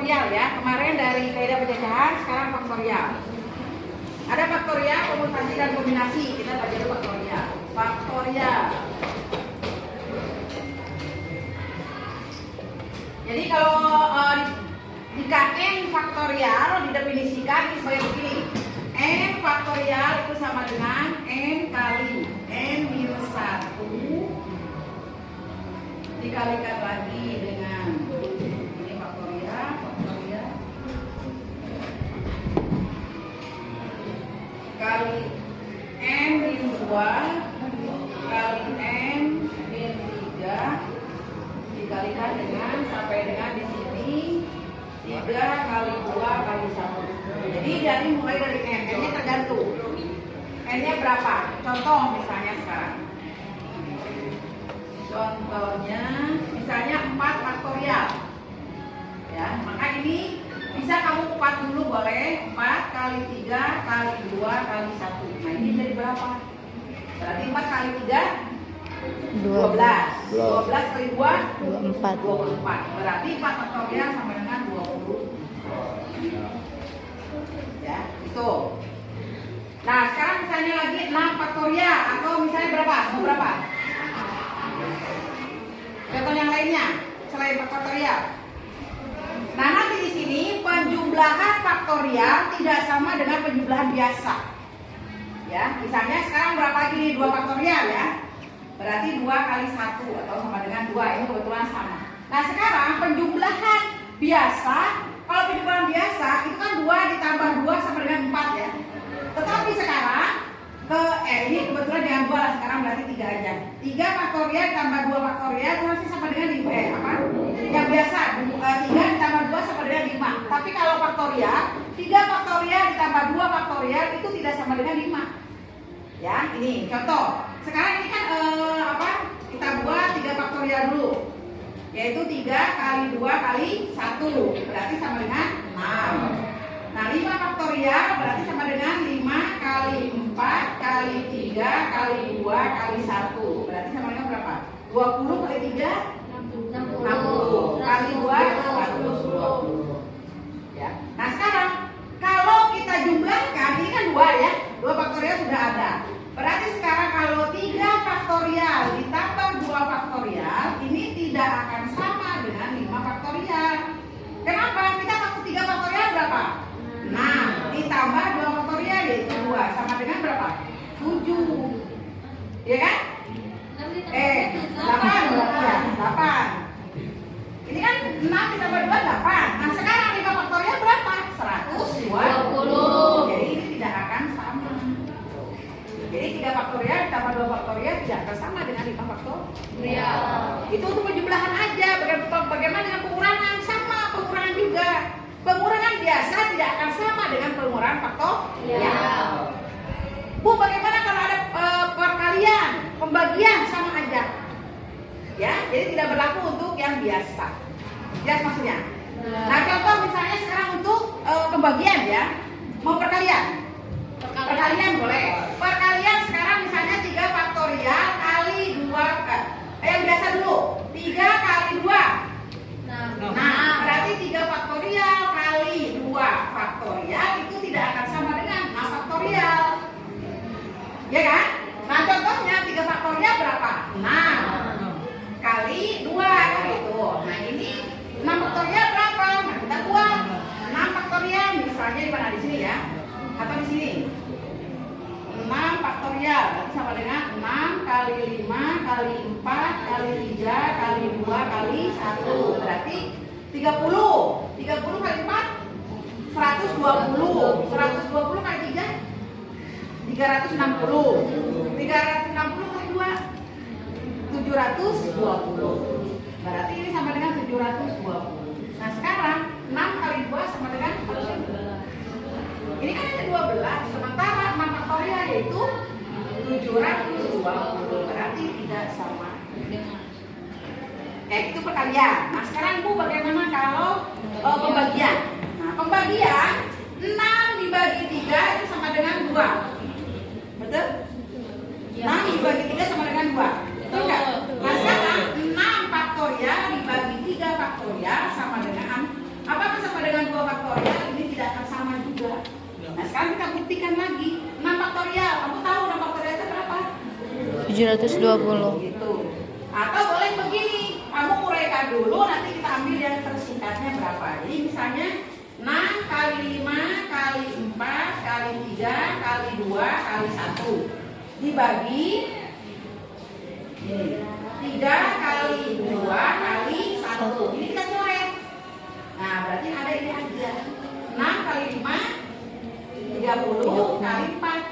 faktorial ya. Kemarin dari kaidah penjajahan, sekarang faktorial. Ada faktorial, komutasi dan kombinasi. Kita belajar faktorial. Faktorial. Jadi kalau jika n faktorial didefinisikan sebagai begini. N faktorial itu sama dengan n kali n minus 1 dikalikan lagi dengan ini faktorial kali n min 2 kali n min 3 dikalikan dengan sampai dengan di sini 3 kali 2 kali 1. Jadi mulai dari n, n-nya tergantung. N-nya berapa? Contoh misalnya sekarang. Contohnya misalnya 4 faktorial. Ya, maka ini bisa kamu kupat dulu boleh. 4 kali 3 kali 2 kali 1. Nah, ini jadi berapa? Berarti 4 kali 3 12. 12 kali 2 24. Berarti 4 faktorial sama dengan 20. Ya, itu. Nah, sekarang misalnya lagi 6 faktorial atau misalnya berapa? Mau berapa? Contoh yang lainnya selain faktorial. Nah, nanti di sini penjumlahan faktorial tidak sama dengan penjumlahan biasa. Ya, misalnya sekarang berapa lagi nih 2 faktorial ya? Berarti 2 kali 1 atau sama dengan 2, ini kebetulan sama. Nah, sekarang penjumlahan biasa, kalau penjumlahan biasa itu kan 2 ditambah 2 sama dengan 4 ya. Tetapi sekarang ini kebetulan dengan 2 lah, sekarang berarti 3 aja. 3 faktorial tambah 2 faktorial itu masih sama dengan 5 apa? Yang biasa 3 ditambah 2 sama dengan 5. Tapi kalau faktorial 3 faktorial ditambah 2 faktorial itu tidak sama dengan 5. Ya, ini contoh. Sekarang ini kan kita buat 3 faktorial dulu. Yaitu 3 kali 2 kali 1 berarti sama dengan 6. Nah, 5 faktorial berarti sama dengan 5 kali 4 kali 3 kali 2 kali 1 berarti sama dengan berapa? 20 kali 3 60 kali 2 120. Ya. Nah, sekarang kalau kita jumlahkan ini kan 2 ya. 2 faktorial sudah ada. Berarti sekarang kalau 3 faktorial ditambah 2 faktorial ini tidak akan sama dengan 5 faktorial. Kenapa? Kita tahu 3 faktorial berapa? 6 ditambah 2 faktorial yaitu 2 sama dengan berapa? 7. Ya kan? 8 berarti ya, 8. Ini kan 6 ditambah 2 8. Nah, sekarang 5 faktorial berapa? 120. Jadi ini tidak akan sama. Jadi 3 faktorial ditambah 2 faktorial tidak akan sama dengan 5 faktorial. Itu untuk penjumlahan aja. Bagaimana dengan pengurangan? Sama, pengurangan juga. Pengurangan biasa tidak akan sama dengan pengurangan faktorial. Bu, bagaimana kalau ada perkalian, pembagian sama aja? Ya, jadi tidak berlaku untuk yang biasa. Jelas maksudnya? Nah, contoh misalnya sekarang untuk pembagian ya. Mau perkalian? Perkalian boleh. Perkalian sekarang misalnya 3 faktorial kali 2 yang biasa dulu. 3 kali 2. Nah, berarti 3 faktorial kali 2 faktorial itu tidak akan sama dengan 6 faktorial. Ya kan? Nah, contohnya 3 faktorial berapa? 6 kali 2 kan gitu. Nah, ini 6 faktorial berapa? Nah, kita buat 6 faktorial misalnya di mana, di sini ya. Atau di sini. 6 faktorial berarti sama dengan 6 kali 5 kali 4 kali 3 kali 2 kali 1 berarti 30. 30 kali 4 120. 120 kali 3 360. 360 kali 2 720. Berarti ini sama dengan 720. Nah, sekarang 6 kali 2 sama dengan ini kan ada 12, sementara 6 faktorial yaitu 720, berarti tidak sama dengan itu perkalian. Nah, sekarang Bu, bagaimana kalau pembagian? Nah, pembagian 6 dibagi 3 itu sama dengan 2. Betul? 6 dibagi 3 sama dengan 2. Betul enggak? Nah, sekarang 6 faktorial dibagi 3 faktorial sama dengan apa? Sama 720. Gitu. Atau boleh begini, kamu uraikan dulu, nanti kita ambil yang tersingkatnya berapa. Jadi misalnya 6 kali 5 kali 4 kali 3 kali 2 kali 1 dibagi 3 kali 2 kali 1. Ini kita coret. Nah, berarti ada ini aja. 6 kali 5 30 kali 4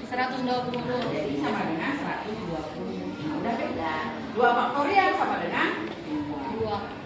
120. jadi sama dengan 120. Nah, udah beda. 2 faktorial sama dengan 2.